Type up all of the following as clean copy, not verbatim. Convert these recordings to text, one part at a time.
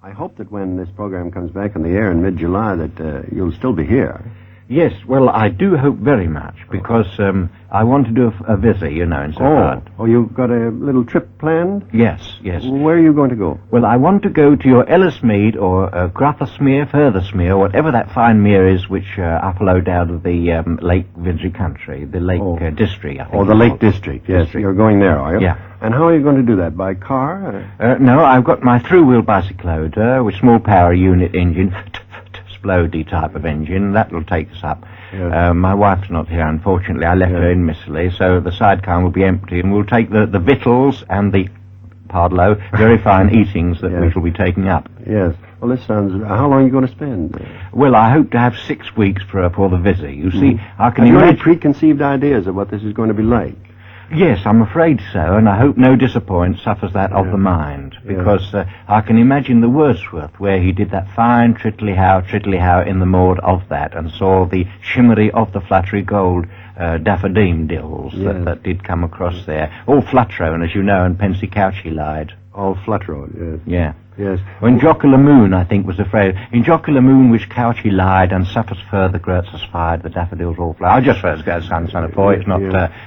I hope that when this program comes back on the air in mid-July that you'll still be here. Yes, well, I do hope very much, because I want to do a visit, in Spreakit. Oh, you've got a little trip planned? Yes, yes. Where are you going to go? Well, I want to go to your Ellismead or Grotthersmere, Furthersmere, whatever that fine mere is which upload out of the Lake Vinci country, the Lake District, I think. Oh, the Lake District, yes. District. You're going there, are you? Yeah. And how are you going to do that? By car? No, I've got my through-wheel bicycle loader with small power unit engine, Splody type of engine. That'll take us up. Yes. My wife's not here, unfortunately. I left her in Missouri, so the sidecar will be empty, and we'll take the victuals and the Pardlow, very fine eatings that we shall be taking up. Yes. Well, this sounds... How long are you going to spend? Well, I hope to have 6 weeks for the visit. You see, I can Have you any imagine... preconceived ideas of what this is going to be like? Yes, I'm afraid so, and I hope no disappointment suffers that of the mind, because I can imagine the Wordsworth, where he did that fine triddly-how in the maud of that, and saw the shimmery of the fluttery gold daffodills that did come across there. All flutterone, as you know, and pensy couchy lied. All flutterone, yes. Yeah. Yes. When Jocular Moon, I think, was afraid. In Jocular Moon, which couchy lied, and suffers further grurts as fired, the daffodils all fly. I just first go son of boy. It's not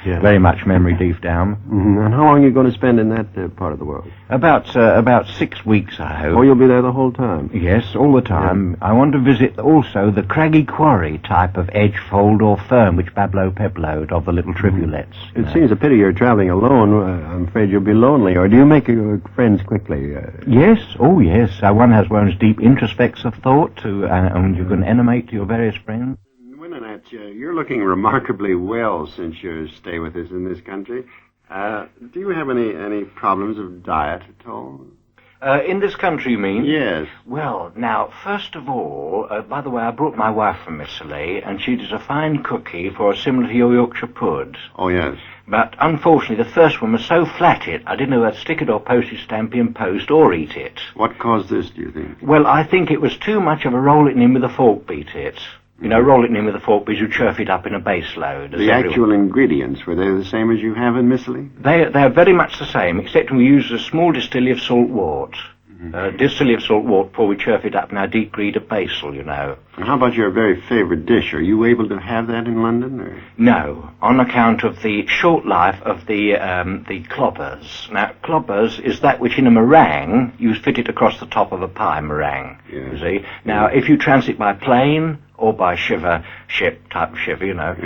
very much memory deep down. Mm-hmm. And how long are you going to spend in that part of the world? About 6 weeks, I hope. Oh, you'll be there the whole time? Yes, all the time. I want to visit also the craggy quarry type of edge, fold, or firm which Bablo Peblowed of the little tribulets. It seems a pity you're traveling alone. I'm afraid you'll be lonely. Or do you make friends quickly? Yes. Oh, yes. One has one's deep introspects of thought, and you can animate to your various friends. Winnenat, you're looking remarkably well since your stay with us in this country. Do you have any problems of diet at all? In this country, you mean? Yes. Well, now, first of all, by the way, I brought my wife from Italy, and she does a fine cookie for similar to your Yorkshire pud. Oh, yes. But, unfortunately, the first one was so flat I didn't know whether to stick it or postage stamp in post or eat it. What caused this, do you think? Well, I think it was too much of a roll it in with a fork beat it. You know, roll it in with a fork because you churf it up in a base load. The actual ingredients, were they the same as you have in Missouri? They're very much the same, except we use a small distillery of salt wort. Distillery of salt wort before we churf it up in our deep breed of basil, you know. And how about your very favourite dish? Are you able to have that in London? Or? No, on account of the short life of the clobbers. Now, clobbers is that which in a meringue you fit it across the top of a pie meringue, you see. Now, if you transit by plane or by ship type of shiver, you know,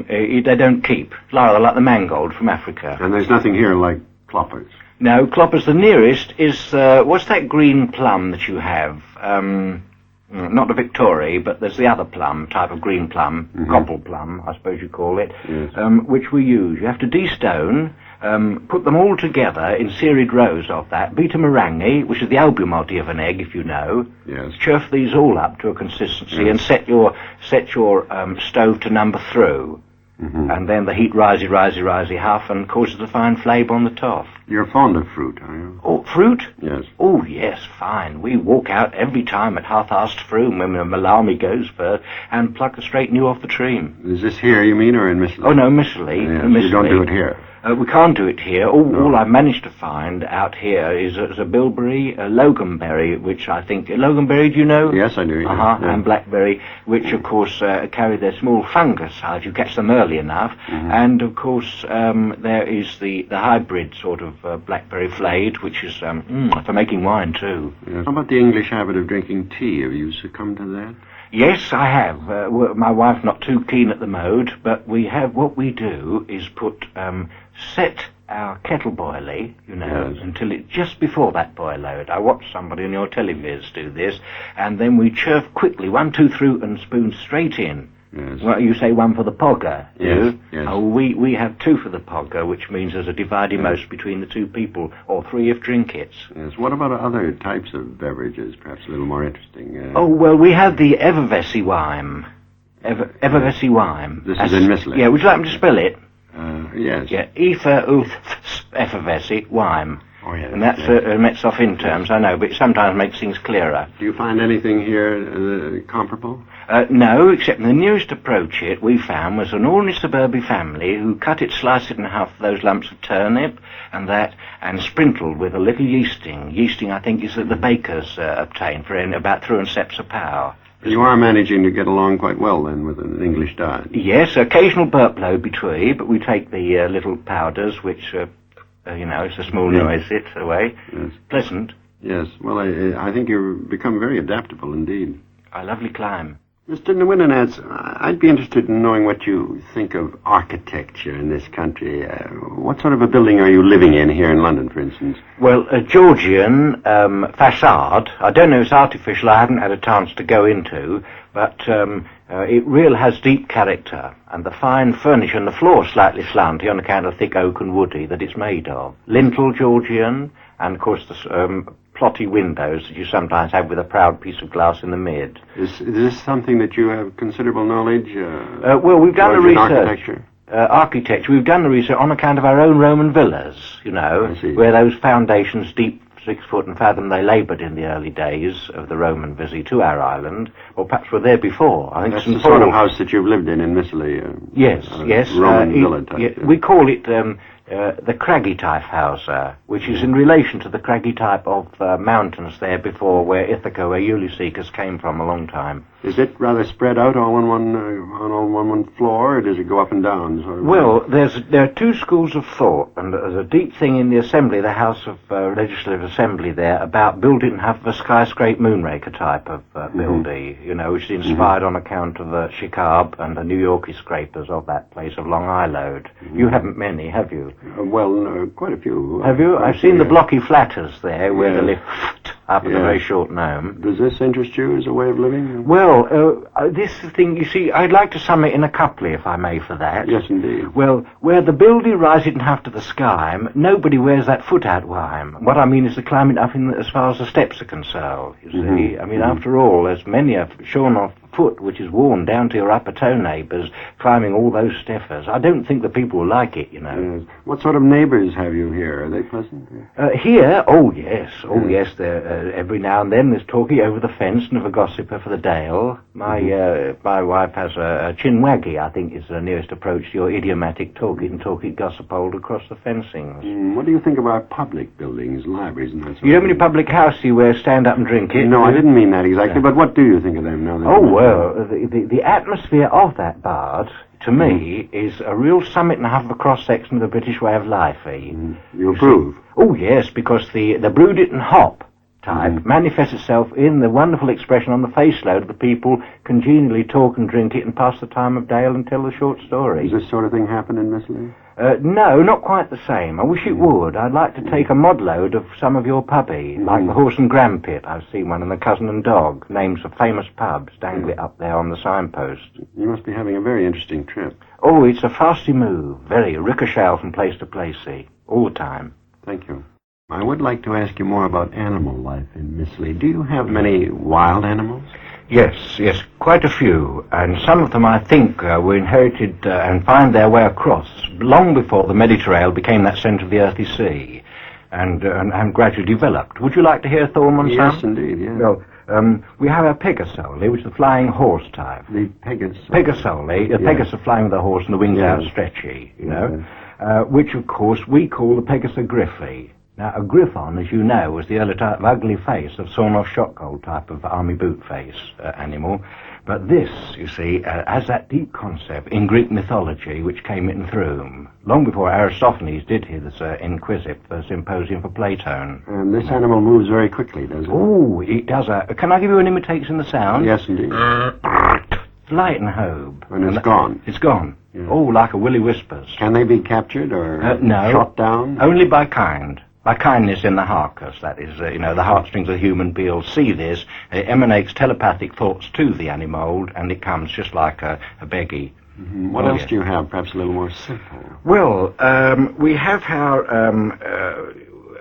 they don't keep. Rather like the mangold from Africa. And there's nothing here like cloppers? No, cloppers, the nearest is, what's that green plum that you have? Not the Victoria, but there's the other plum, type of green plum, copple plum, I suppose you call it, which we use. You have to de-stone, put them all together in serried rows of that, beat a meringue, which is the albumoddy of an egg, if you know. Yes. Churf these all up to a consistency and set your stove to number through. And then the heat risey half and causes a fine flavour on the top. You're fond of fruit, are you? Oh, fruit? Yes. Oh, yes, fine. We walk out every time at half-past fruit when the Malami goes first and pluck a straight new off the tree. Is this here, you mean, or in Missouri? Oh, no, Missouri. Yes, you don't do it here? We can't do it here. All I've managed to find out here is a bilberry, a loganberry, which I think... Loganberry, do you know? Yes, I do. Yes. And blackberry, which, of course, carry their small fungus if you catch them early enough. And, of course, there is the hybrid sort of blackberry flayed, which is for making wine, too. Yes. How about the English habit of drinking tea? Have you succumbed to that? Yes, I have. My wife's not too keen at the mode, but what we do is set our kettle boilie, you know, until it's just before that boil load. I watch somebody on your televiz do this, and then we churf quickly 1, 2, 3 and spoon straight in. Yes. Well, you say 1 for the pogger, yes, yes. Oh, we have 2 for the pogger, which means there's a dividing most between the 2 people, or 3 if drink it. Yes. What about other types of beverages, perhaps a little more interesting? Oh, well, we have the Evervessi wine. Evervessi wine. This is in Missouri. Yeah, would you like me to spell it? Yes. Yeah, Effervessi wine. Oh, yes. And that's Metzoff in terms, I know, but it sometimes makes things clearer. Do you find anything here comparable? No, except the nearest approach it we found was an ordinary suburban family who cut it, sliced it in half for those lumps of turnip and that, and sprinkled with a little yeasting. Yeasting, I think, is that the bakers obtain for about 3 ceps a pound. You are managing to get along quite well, then, with an English diet. Yes, occasional burp load between, but we take the little powders, which, it's a small noise, it's away. Yes. Pleasant. Yes, well, I think you've become very adaptable indeed. A lovely climb. Mr. Unwin, I'd be interested in knowing what you think of architecture in this country. What sort of a building are you living in here in London, for instance? Well, a Georgian facade. I don't know if it's artificial, I haven't had a chance to go into, but it really has deep character, and the fine furniture and the floor slightly slanty on account of thick oak and woody that it's made of. Lintel Georgian, and of course the plotty windows that you sometimes have with a proud piece of glass in the mid. Is this something that you have considerable knowledge? Well, we've done the research. Architecture? Architecture. We've done the research on account of our own Roman villas, where those foundations, deep 6 foot and fathom, they laboured in the early days of the Roman visit to our island, or perhaps were there before. I think that's the sort of house that you've lived in Missile. Yes. Roman villa type. We call it the craggy type house, which is in relation to the craggy type of mountains there before, where Ithaca, where Ulysses came from a long time. Is it rather spread out on one floor, or does it go up and down? Sort of? Well, there are 2 schools of thought, and there's a deep thing in the Assembly, the House of Legislative Assembly there, about building half of a skyscraper moonraker type of building, which is inspired on account of the Chicago and the New Yorkie scrapers of that place of Long Island. You haven't many, have you? Quite a few. Have you? I've seen the blocky flatters there, where they lift up with a very short gnome. Does this interest you as a way of living? Well, this thing, you see, I'd like to sum it in a couplet, if I may, for that. Yes, indeed. Well, where the building rises half to the sky, nobody wears that foot out whime. What I mean is the climbing up as far as the steps are concerned, you see. I mean, after all, there's many a shorn off foot which is worn down to your upper toe neighbours, climbing all those steffers. I don't think the people will like it, Yes. What sort of neighbours have you here? Are they pleasant? Here? Oh, yes. Oh, yes. Every now and then there's talking over the fence and of a gossiper for the dale. My wife has a chinwaggy, I think is the nearest approach to your idiomatic talk it gossip-old across the fencings. What do you think about public buildings, libraries and that sort You know of many public houses where stand up and drink it? No, I didn't mean that exactly, but what do you think of them now? Well, the atmosphere of that bard, to me, is a real summit and a half of a cross-section of the British way of life, You approve? Oh, yes, because the brewed it and hop type manifests itself in the wonderful expression on the face load of the people congenially talk and drink it and pass the time of day and tell a short story. Does this sort of thing happen in Missile? No, not quite the same. I wish it would. I'd like to take a mod load of some of your puppy, like the Horse and Grampit. I've seen one, and the Cousin and Dog, names of famous pubs, dangle it up there on the signpost. You must be having a very interesting trip. Oh, it's a fasty move, very ricochet from place to place, all the time. Thank you. I would like to ask you more about animal life in Missile. Do you have many wild animals? Yes, quite a few, and some of them, I think, were inherited and found their way across long before the Mediterranean became that centre of the earthy sea, and gradually developed. Would you like to hear Thorman some? Yes, indeed, yes. Well, we have a Pegasole, which is the flying horse type. The Pegasole? Pegasole, the Pegasus flying with the horse and the wings out stretchy, which, of course, we call the Pegasus griffey. Now, a griffon, as you know, was the early type of ugly face of sawn-off shot-gold type of army boot face animal. But this, you see, has that deep concept in Greek mythology which came in through long before Aristophanes did his Inquisit, the Symposium for Plato. And this animal moves very quickly, does it? Oh, it does. Can I give you an imitation of the sound? Yes, indeed. Light and hobe. And it's gone. It's gone. Yeah. Oh, like a willy whispers. Can they be captured or no, shot down? Only by kind. By kindness in the heartcus, that is, the heartstrings of the human being see this, it emanates telepathic thoughts to the animal, and it comes just like a beggy. What else do you have, perhaps a little more simple? Well, we have our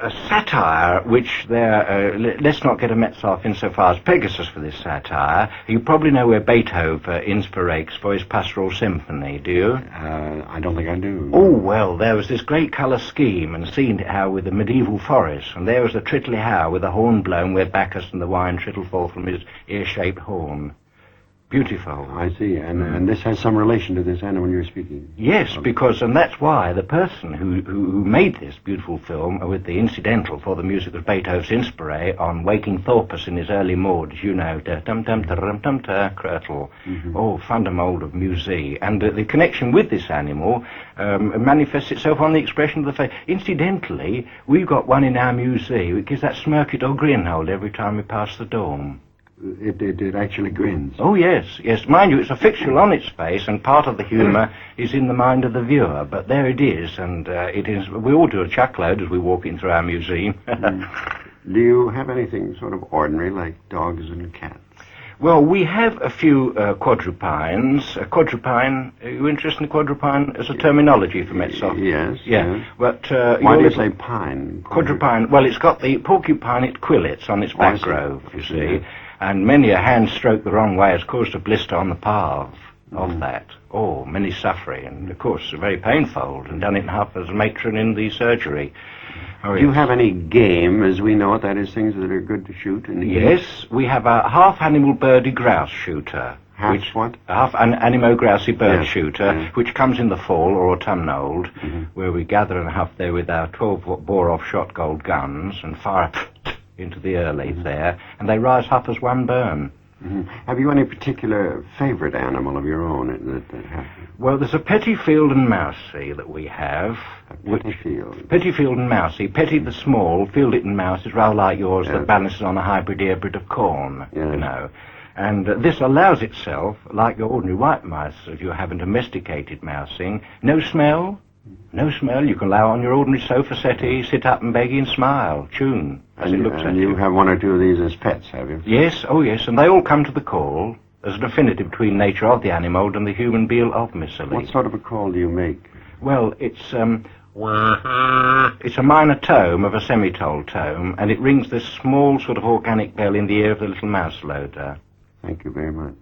a satire which let's not get a Metzoff insofar as Pegasus for this satire. You probably know where Beethoven inspirates for his Pastoral Symphony, do you? I don't think I do. Oh, well, there was this great colour scheme, and seen it how with the medieval forest, and there was the Trittley how with the horn blown where Bacchus and the wine trittle fall from his ear-shaped horn. Beautiful. I see, and this has some relation to this animal you're speaking. Yes, and that's why the person who made this beautiful film with the incidental for the music was Beethoven's Inspire on Waking Thorpus in his early modes, you know, Krötel, Thundermold of Musée. And the connection with this animal manifests itself on the expression of the face. Incidentally, we've got one in our museum. It gives that smirkit or grin hold every time we pass the door. It actually grins. Oh, yes. Mind you, it's a fixture on its face, and part of the humour is in the mind of the viewer. But there it is, and it is. We all do a chuckload as we walk in through our museum. Do you have anything sort of ordinary, like dogs and cats? Well, we have a few quadrupines. A quadrupine, are you interested in quadrupine as a terminology for Metzoff? Yes. Yeah. Yes. But, why do you say pine? Quadrupine, well, it's got the porcupine quillets on its back grove, you see. Yeah. And many a hand stroke the wrong way has caused a blister on the path of that. Oh, many suffering, and of course very painful, and done it half as a matron in the surgery. Oh, do you have any game, as we know it, that is things that are good to shoot? Yes, we have a half-animal birdie grouse shooter. Half an animo-grousey bird shooter, which comes in the fall or autumnal, where we gather and huff there with our 12-foot bore-off shot gold guns and fire into the early there, and they rise up as one burn. Have you any particular favourite animal of your own? Well, there's a Pettifield and Mousey that we have. Pettifield and Mousey. Petty the small, Fielded and Mouse is rather like yours that balances on a hybrid hybrid of corn, you know. And this allows itself, like your ordinary white mice, if you have a domesticated mousing, no smell. No smell. You can lie on your ordinary sofa settee, sit up and beg and smile, tune, as it looks at you. And you have one or two of these as pets, have you? Yes, oh yes, and they all come to the call as an affinity between nature of the animal and the human being of Missile. What sort of a call do you make? Well, it's a minor tone of a semitone tone, and it rings this small sort of organic bell in the ear of the little mouse loader. Thank you very much.